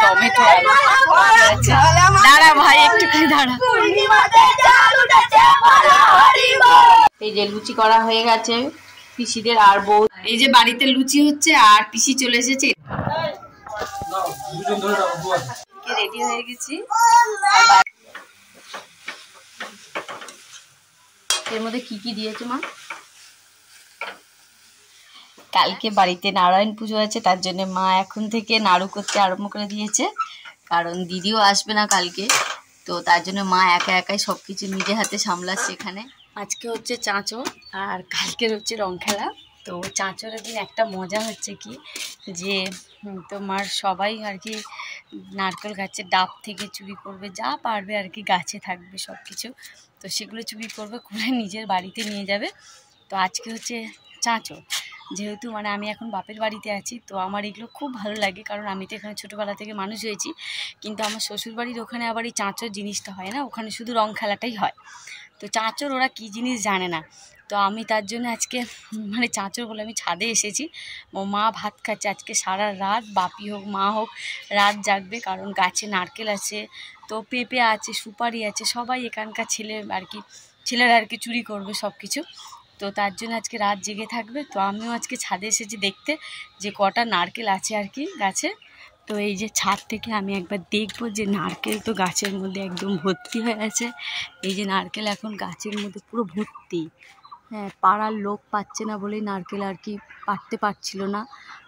Tomato দাঁড়া ভাই একটুখানি দাঁড়া। এই যে লুচি করা হয়ে গেছে পিসিদের আর বউ, এই যে বাড়িতে লুচি হচ্ছে আর পিসি চলে এসেছে। রেডি হয়ে গেছি। এর মধ্যে কি কি দিয়েছো মা? কালকে বাড়িতে নারায়ণ পুজো আছে, তার জন্য মা এখন থেকে নাড়ু করতে আরম্ভ করে দিয়েছে, কারণ দিদিও আসবে না কালকে, তো তার জন্য মা একা একাই সবকিছু নিজে হাতে সামলাচ্ছে এখানে। আজকে হচ্ছে চাঁচর আর কালকের হচ্ছে রং খেলা। তো চাঁচরের দিন একটা মজা হচ্ছে কি যে তোমার সবাই আর কি নারকেল গাছের ডাব থেকে চুরি করবে, যা পারবে আর কি গাছে থাকবে সব কিছু, তো সেগুলো চুরি করবে, করে নিজের বাড়িতে নিয়ে যাবে। তো আজকে হচ্ছে চাঁচর, যেহেতু মানে আমি এখন বাপের বাড়িতে আছি, তো আমার এগুলো খুব ভালো লাগে, কারণ আমি তো এখানে ছোটোবেলা থেকে মানুষ হয়েছি, কিন্তু আমার শ্বশুরবাড়ির ওখানে আবার এই চাঁচর জিনিসটা হয় না, ওখানে শুধু রং খেলাটাই হয়। তো চাঁচর ওরা কী জিনিস জানে না, তো আমি তার জন্য আজকে মানে চাঁচর বলে আমি ছাদে এসেছি। ও মা ভাত খাচ্ছে আজকে সারা রাত, বাপি হোক মা হোক রাত জাগবে, কারণ গাছে নারকেল আছে, তো পেঁপে আছে, সুপারি আছে, সবাই এখানকার ছেলেরা আর কি চুরি করবে সব কিছু, তো তার জন্য আজকে রাত জেগে থাকবে। তো আমিও আজকে ছাদে এসেছি দেখতে যে কটা নারকেল আছে আর কি গাছে। তো এই যে ছাদ থেকে আমি একবার দেখবো যে নারকেল তো গাছের মধ্যে একদম ভর্তি হয়ে আছে, এই যে নারকেল এখন গাছের মধ্যে পুরো ভর্তি। হ্যাঁ, পাড়ার লোক পাচ্ছে না বলেই নারকেল আর কি পাড়তে পারছিল না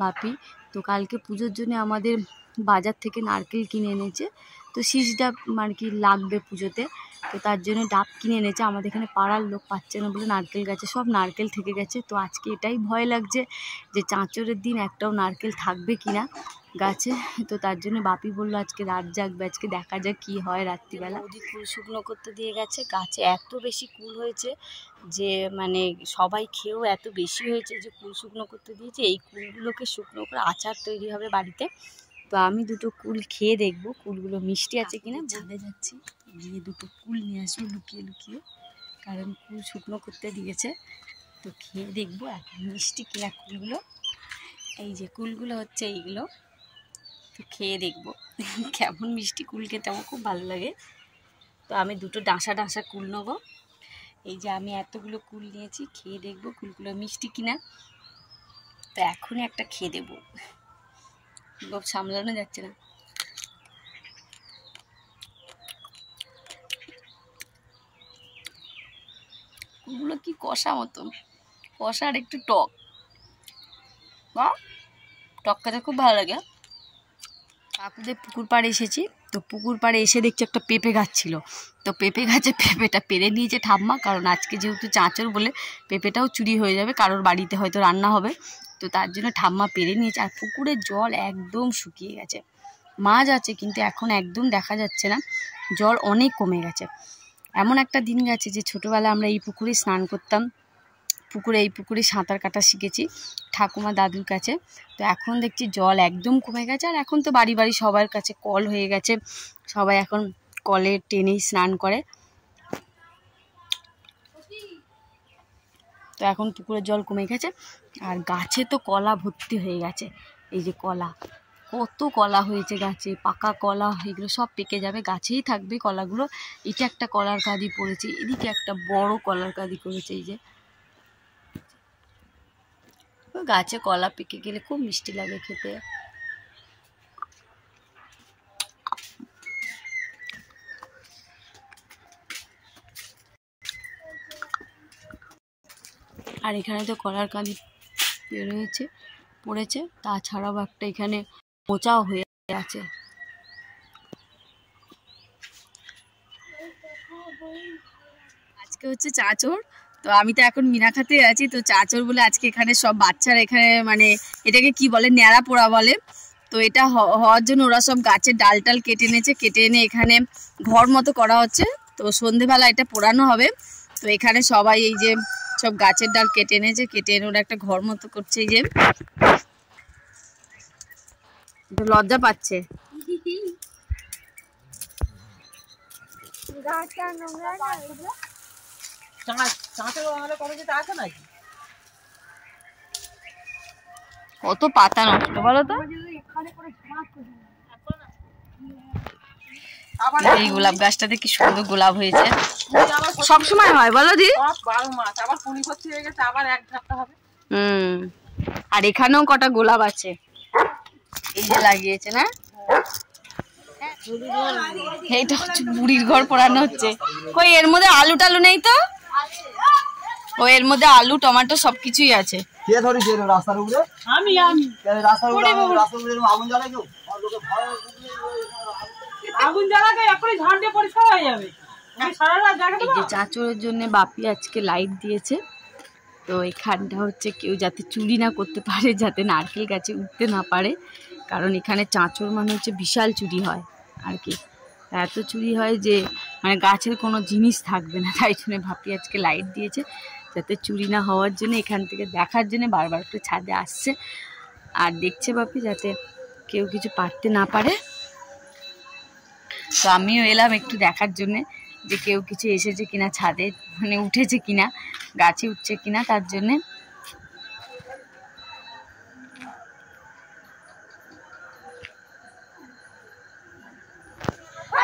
বাপি। তো কালকে পুজোর জন্য আমাদের বাজার থেকে নারকেল কিনে এনেছে, তো শীষ ডাব আর কি লাগবে পুজোতে, তো তার জন্য ডাব কিনে এনেছে। আমাদের এখানে পাড়ার লোক পাচ্ছে না বলে নারকেল গাছে সব নারকেল থেকে গেছে। তো আজকে এটাই ভয় লাগছে যে চাঁচরের দিন একটাও নারকেল থাকবে কিনা গাছে, তো তার জন্য বাপি বললো আজকে রাত জাগবে, আজকে দেখা যাক কি হয় রাত্রিবেলা। ওদি কুল শুকনো করতে দিয়ে গেছে, গাছে এত বেশি কুল হয়েছে যে মানে সবাই খেয়েও এত বেশি হয়েছে যে কুল শুকনো করতে দিয়েছে। এই কুলগুলোকে শুকনো করে আচার তৈরি হবে বাড়িতে, তো আমি দুটো কুল খেয়ে দেখবো কুলগুলো মিষ্টি আছে কিনা। ছাদে যাচ্ছি, গিয়ে দুটো কুল নিয়ে আসবো লুকিয়ে লুকিয়ে, কারণ কুল শুকনো করতে দিয়েছে, তো খেয়ে দেখবো এখন মিষ্টি কিনা কুলগুলো। এই যে কুলগুলো হচ্ছে এইগুলো, তো খেয়ে দেখবো কেমন মিষ্টি। কুল খেতে আমার খুব ভালো লাগে, তো আমি দুটো ডাঁসা ডাঁসা কুল নেবো। এই যে আমি এতগুলো কুল নিয়েছি, খেয়ে দেখবো কুলগুলো মিষ্টি কিনা। তো এখনই একটা খেয়ে দেবো, লোভ সামলানো যাচ্ছে না। কুলগুলো কি কষা মতন, কষা আর একটু টক, বা টক খেতে খুব ভালো লাগে। কাকুদের পুকুর পাড়ে এসেছি, তো পুকুর পাড়ে এসে দেখছি একটা পেঁপে গাছ ছিল, তো পেঁপে গাছে পেঁপেটা পেরে নিয়েছে ঠাম্মা, কারণ আজকে যেহেতু চাঁচর বলে পেঁপেটাও চুরি হয়ে যাবে, কারোর বাড়িতে হয়তো রান্না হবে, তো তার জন্য ঠাম্মা পেরে নিয়েছে। আর পুকুরের জল একদম শুকিয়ে গেছে, মাছ আছে কিন্তু এখন একদম দেখা যাচ্ছে না, জল অনেক কমে গেছে। এমন একটা দিন গেছে যে ছোটোবেলায় আমরা এই পুকুরে স্নান করতাম, এই পুকুরে সাঁতার কাটা শিখেছি ঠাকুমা দাদুর কাছে, তো এখন দেখছি জল একদম কমে গেছে। আর এখন তো বাড়ি বাড়ি সবার কাছে কল হয়ে গেছে, সবাই এখন কলে টেনেই স্নান করে, তো এখন পুকুরের জল কমে গেছে। আর গাছে তো কলা ভর্তি হয়ে গেছে, এই যে কলা, কত কলা হয়েছে গাছে, পাকা কলা, এগুলো সব পেকে যাবে, গাছেই থাকবে কলাগুলো। এটা একটা কলার কাঁদি পড়েছে, এদিকে একটা বড় কলার কাঁদি করেছে, এই যে গাছে কলা পেকে গেলে খুব মিষ্টি লাগে খেতে। আর এখানে তো কলার কাঁদি বেরোয়েছে পড়েছে, তাছাড়াও একটা এখানে মোচাও হয়ে আছে। আজকে হচ্ছে চাঁচর, তো আমি তো এখন মিনাখাতে আছি, তো চাঁচর বলে আজকে এখানে সব বাচ্চারা এখানে মানে এটাকে কি বলে, ন্যাড়া পোড়া বলে, তো এটা হওয়ার জন্য ওরা সব গাছের ডাল টাল কেটে এনেছে, কেটে এনে এখানে ঘর মতো করা হচ্ছে, তো সন্ধেবেলা এটা পোড়ানো হবে। তো এখানে সবাই এই যে সব গাছের ডাল কেটে এনেছে, কেটে এনে ওরা একটা ঘর মতো করছে, এই যে লজ্জা পাচ্ছে। কত পাতা নষ্ট বলো তো। এই গোলাপ গাছটাতে কি সুন্দর গোলাপ হয়েছে, সব সময় হয় বলো দি? আর এখানেও কটা গোলাপ আছে, এই যে লাগিয়েছে না। এইটা হচ্ছে বুড়ির ঘর পোড়ানো হচ্ছে। কই এর মধ্যে আলু টালু নেই তো? ও এর মধ্যে আলু টমেটো সবকিছুই আছে। চাঁচরের জন্য বাপি আজকে লাইট দিয়েছে, তো এখানটা হচ্ছে কেউ যাতে চুরি না করতে পারে, যাতে নারকেল গাছে উঠতে না পারে, কারণ এখানে চাঁচর মানে হচ্ছে বিশাল চুরি হয় আর কি। এত চুরি হয় যে মানে গাছের কোনো জিনিস থাকবে না, তাই জন্য ভাবি আজকে লাইট দিয়েছে যাতে চুরি না হওয়ার জন্য। এখান থেকে দেখার জন্য বারবার করে ছাদে আসছে আর দেখছে বাপি যাতে কেউ কিছু পারতে না পারে। তো আমিও এলাম একটু দেখার জন্যে যে কেউ কিছু এসেছে কিনা ছাদে, মানে উঠেছে কিনা, গাছে উঠছে কিনা, তার জন্যে।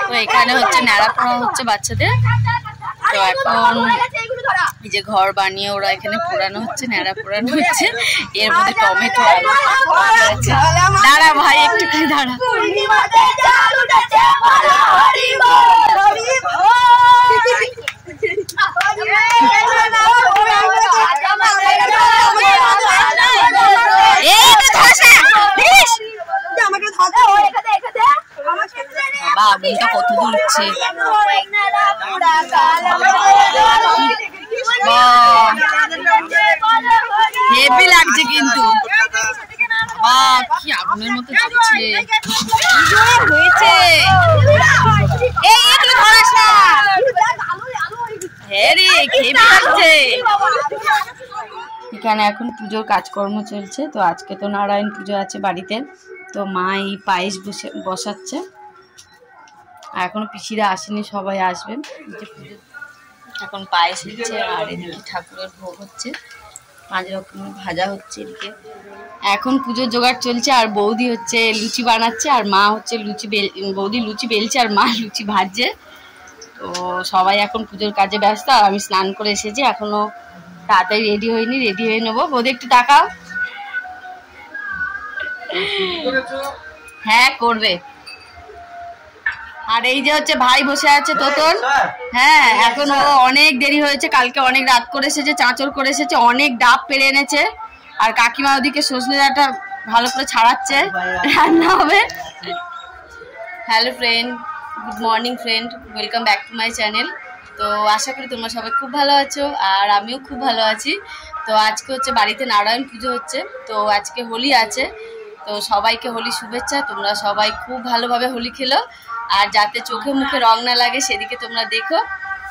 তো এখানে হচ্ছে ন্যাড়া পোড়া হচ্ছে বাচ্চাদের। তো এখন এই যে ঘর বানিয়ে ওরা এখানে পোড়ানো হচ্ছে, ন্যাড়া পোড়ানো হচ্ছে। এর মধ্যে টমেটো আছে। দাঁড়া ভাই একটুখানি দাঁড়া। আগুনটা কত দূর উঠছে, হেভি লাগছে কিন্তু। কি আগুনের মতো যাচ্ছে হয়েছে। এখানে এখন পুজোর কাজকর্ম চলছে। তো আজকে তো নারায়ণ পুজো আছে বাড়িতে, তো মা এই পায়েস বসাচ্ছে। এখনো পিসিরা আসেনি, সবাই আসবেন। এখন পায়েস হচ্ছে আর এদিকে ঠাকুরের ভোগ হচ্ছে, 5 রকমের ভাজা হচ্ছে এদিকে। এখন পুজোর জোগাড় চলছে আর বৌদি হচ্ছে লুচি বানাচ্ছে আর মা হচ্ছে বৌদি লুচি বেলছে আর মা লুচি ভাজছে। তো সবাই এখন পুজোর কাজে ব্যস্ত। আর আমি স্নান করে এসেছি, এখনো তাড়াতাড়ি রেডি হইনি, রেডি হয়ে নেবো। বৌদি একটু তাকাও। হ্যাঁ করবে। আর এই যে হচ্ছে ভাই বসে আছে তোতন। হ্যাঁ এখন ও অনেক দেরি হয়েছে, কালকে অনেক রাত করে এসেছে, চাঁচর করে এসেছে, অনেক ডাব পেরে এনেছে। আর কাকিমা ওদিকে সজনে ডাঁটা ভালো করে ছাড়াচ্ছে, রান্না হবে। Hello friend, good morning friend, welcome back to my channel. তো আশা করি তোমরা সবাই খুব ভালো আছো আর আমিও খুব ভালো আছি। তো আজকে হচ্ছে বাড়িতে নারায়ণ পুজো হচ্ছে, তো আজকে হোলি আছে। তো সবাইকে হোলি শুভেচ্ছা। তোমরা সবাই খুব ভালোভাবে হোলি খেলো আর যাতে চোখে মুখে রং না লাগে সেদিকে তোমরা দেখো।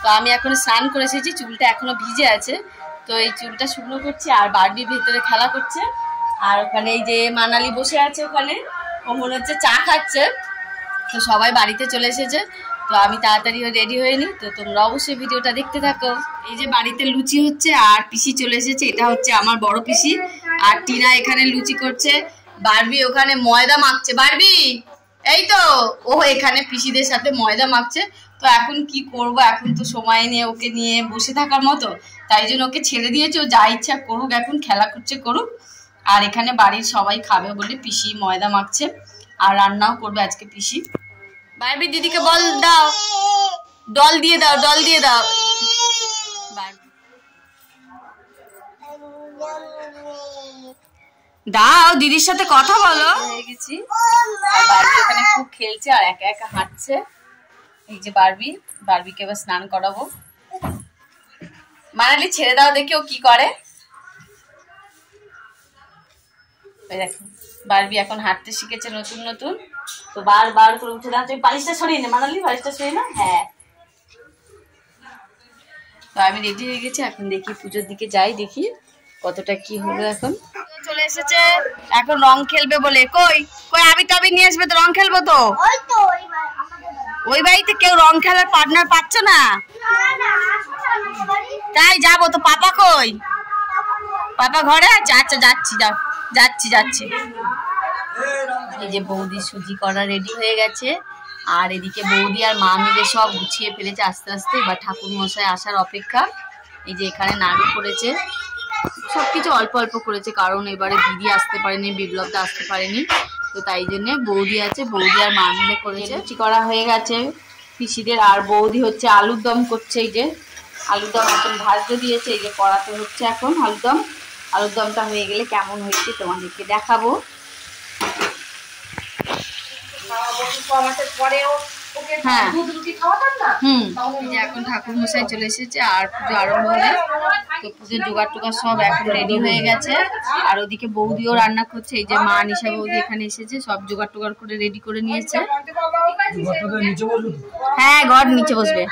তো আমি এখন স্নান করে এসেছি, চুলটা এখনো ভিজে আছে, তো এই চুলটা শুকনো করছি। আর বারবি ভেতরে খেলা করছে আর ওখানে এই যে মানালি বসে আছে, ওখানে ও মনে হচ্ছে চা খাচ্ছে। তো সবাই বাড়িতে চলে এসেছে, তো আমি তাড়াতাড়ি রেডি হয়ে নিই। তো তোমরা অবশ্যই ভিডিওটা দেখতে থাকো। এই যে বাড়িতে লুচি হচ্ছে আর পিসি চলে এসেছে, এটা হচ্ছে আমার বড় পিসি। আর টিনা এখানে লুচি করছে, বারবি ওখানে ময়দা মাখছে। বারবি এই তো ও এখানে পিসিদের সাথে ময়দা মাখছে। তো এখন কি করব, এখন তো সময় নিয়ে ওকে নিয়ে বসে থাকার মতো, তাই জন্য ওকে ছেড়ে দিয়েছে। ও যা ইচ্ছা করুক, এখন খেলা করছে করুক। আর এখানে বাড়ির সবাই খাবে বলে পিসি ময়দা মাখছে আর রান্নাও করবে আজকে পিসি। বারবি দিদিকে বল দাও, ডল দিয়ে দাও, ডল দিয়ে দাও। দাও দিদির সাথে কথা বলো। হয়ে গেছি। বারবি এখানে খুব খেলছে আর একা একা হাঁটছে। এই যে বারবিকে এবার স্নান করাবো। মানালি ছেড়ে দাও দেখি ও কি করে। দেখো বারবি এখন হাঁটতে শিখেছে নতুন নতুন, তো বারবার করে উঠে দাও। তুমি বালিশটা সরিয়ে নে মানালি, বালিশটা সরিয়ে না। হ্যাঁ তো আমি রেডি হয়ে গেছি, এখন দেখি পুজোর দিকে যাই, দেখি কতটা কি হলো। এখন চলে এসেছে, এখন রং খেলবে বলে। কই কই আবি টাবি নিয়ে আসবে তো রং খেলবো। তো ওই বাড়িতে কেউ রং খেলার পার্টনার পাচ্ছ না, তাই যাবো। তো পাপা কই? পাপা ঘরে আছে? আচ্ছা যাচ্ছি, যাও যাচ্ছি। এই যে বৌদি সুজি করা রেডি হয়ে গেছে আর এদিকে বৌদি আর মা মিলে সব গুছিয়ে ফেলেছে আস্তে আস্তে। এবার ঠাকুর মশাই আসার অপেক্ষা। এই যে এখানে নাড়ু করেছে, সবকিছু অল্প অল্প করেছে, কারণ এবারে দিদি আসতে পারেনি, বিপ্লবদা আসতে পারেনি, তো তাই জন্য বৌদি আছে, বৌদি আর মা মিলে করেছে। লুচি করা হয়ে গেছে পিসিদের, আর বৌদি হচ্ছে আলুর দম করছে। এই যে আলুর দম এখন ভাজতে দিয়েছে, এই যে কড়াতে হচ্ছে এখন আলুর দম। আলুর দমটা হয়ে গেলে কেমন হয়েছে তোমাদেরকে দেখাবো। হ্যাঁ এখন ঠাকুর মশাই চলে এসেছে আর পুজো আরম্ভ হবে, তো পুজোর জোগাড় টোগাড় সব এখন রেডি হয়ে গেছে। আর ওদিকে বৌদিও রান্না করছে, এই যে মা নিশা বৌদি এখানে এসেছে, সব জোগাড় টোগাড় করে রেডি করে নিয়েছে। হ্যাঁ ঘর নিচে বসবে।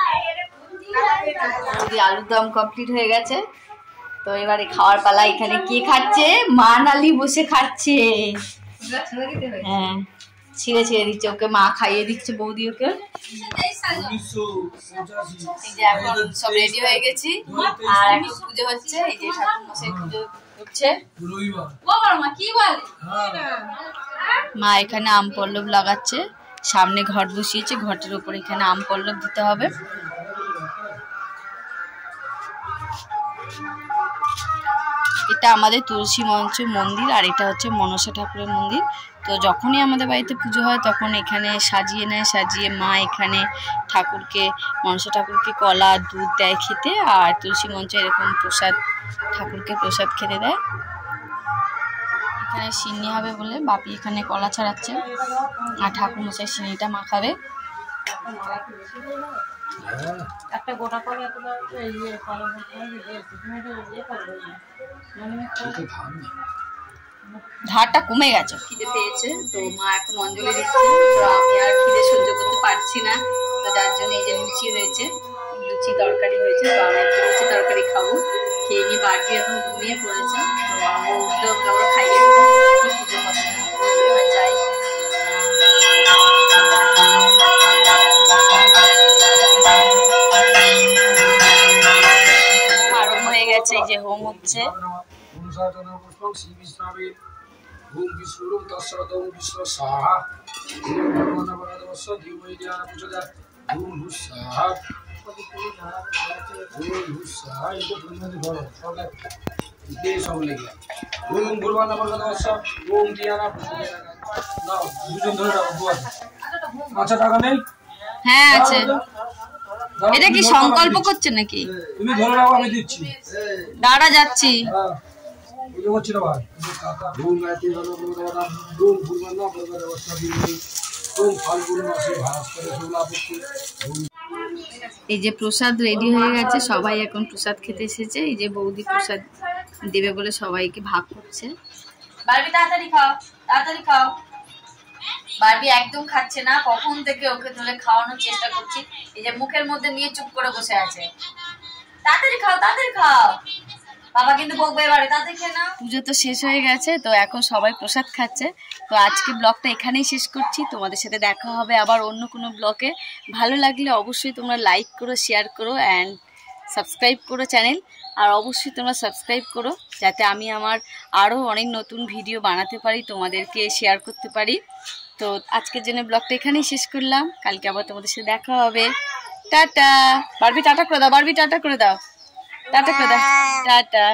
আলুর দম কমপ্লিট হয়ে গেছে, তো এবারে খাওয়ার পালা। এখানে কে খাচ্ছে? মা নালি বসে খাচ্ছে। হ্যাঁ ছিঁড়ে ছিঁড়ে দিচ্ছে ওকে, মা খাইয়ে দিচ্ছে বৌদি ওকে। এই যে এখন সব রেডি হয়ে গেছি আর এখন পুজো হচ্ছে। এই যে ঠাকুর মশাই পুজো করছে। মা এখানে আম পল্লব লাগাচ্ছে, সামনে ঘট বসিয়েছে, ঘটের উপর এখানে আম পল্লব দিতে হবে। এটা আমাদের তুলসী মঞ্চ মন্দির, আর এটা হচ্ছে মনসা ঠাকুরের মন্দির। তো যখনই আমাদের বাড়িতে পুজো হয় তখন এখানে সাজিয়ে নেয়, সাজিয়ে মা এখানে ঠাকুরকে, মনসা ঠাকুরকে কলা দুধ দেয় খেতে, আর তুলসী মঞ্চে এরকম প্রসাদ, ঠাকুরকে প্রসাদ খেতে দেয়। এখানে সিন্নি হবে বলে বাপি এখানে কলা ছাড়াচ্ছে, আর ঠাকুর মশাই সিন্নিটা মাখাবে। একটা গোটা করে ধারটা কমে গেছে, খিদে পেয়েছে, তো মা এখন অঞ্জলি দিচ্ছে। তো আমি আর খিদে সহ্য করতে পারছি না, তো যার জন্য এই যে লুচি হয়েছে, লুচি তরকারি হয়েছে, তো আমি একটু লুচি তরকারি খাবো। খেয়ে নিয়ে বাড়ি এখন ঘুমিয়ে পড়েছে, তো ও উঠলে ওকে আবার খাইয়ে দেবো। পুজো এবার যাই। আরম্ভ হয়ে গেছে, এই যে হোম হচ্ছে। হ্যাঁ আছে। এটা কি সংকল্প করছে নাকি? তুমি ধরে নাও, আমি দিচ্ছি। দাঁড়া যাচ্ছি। এই যে প্রসাদ রেডি হয়ে গেছে, সবাই এখন প্রসাদ খেতে এসেছে। এই যে বৌদি প্রসাদ দেবে বলে সবাইকে ভাগ করছে। বারবি তাড়াতাড়ি খাও, তাড়াতাড়ি খাও। বারবি একদম খাচ্ছে না, কখন থেকে ওকে ধরে খাওয়ানোর চেষ্টা করছি। এই যে মুখের মধ্যে নিয়ে চুপ করে বসে আছে। তাড়াতাড়ি খাও, তাড়াতাড়ি খাও, বাবা কিন্তু বকবে এবারে, তাড়াতাড়ি খেয়ে নাও। পুজো তো শেষ হয়ে গেছে, তো এখন সবাই প্রসাদ খাচ্ছে। তো আজকে ব্লগটা এখানেই শেষ করছি, তোমাদের সাথে দেখা হবে আবার অন্য কোনো ব্লগে। ভালো লাগলে অবশ্যই তোমরা লাইক করো, শেয়ার করো অ্যান্ড সাবস্ক্রাইব করো চ্যানেল। আর অবশ্যই তোমরা সাবস্ক্রাইব করো যাতে আমি আমার আরও অনেক নতুন ভিডিও বানাতে পারি, তোমাদেরকে শেয়ার করতে পারি। তো আজকের জন্য ব্লগটা এখানেই শেষ করলাম, কালকে আবার তোমাদের সাথে দেখা হবে। টাটা। বারবি টাটা করে দাও, বারবি টাটা করে দাও, টাটা করে দাও, টাটা।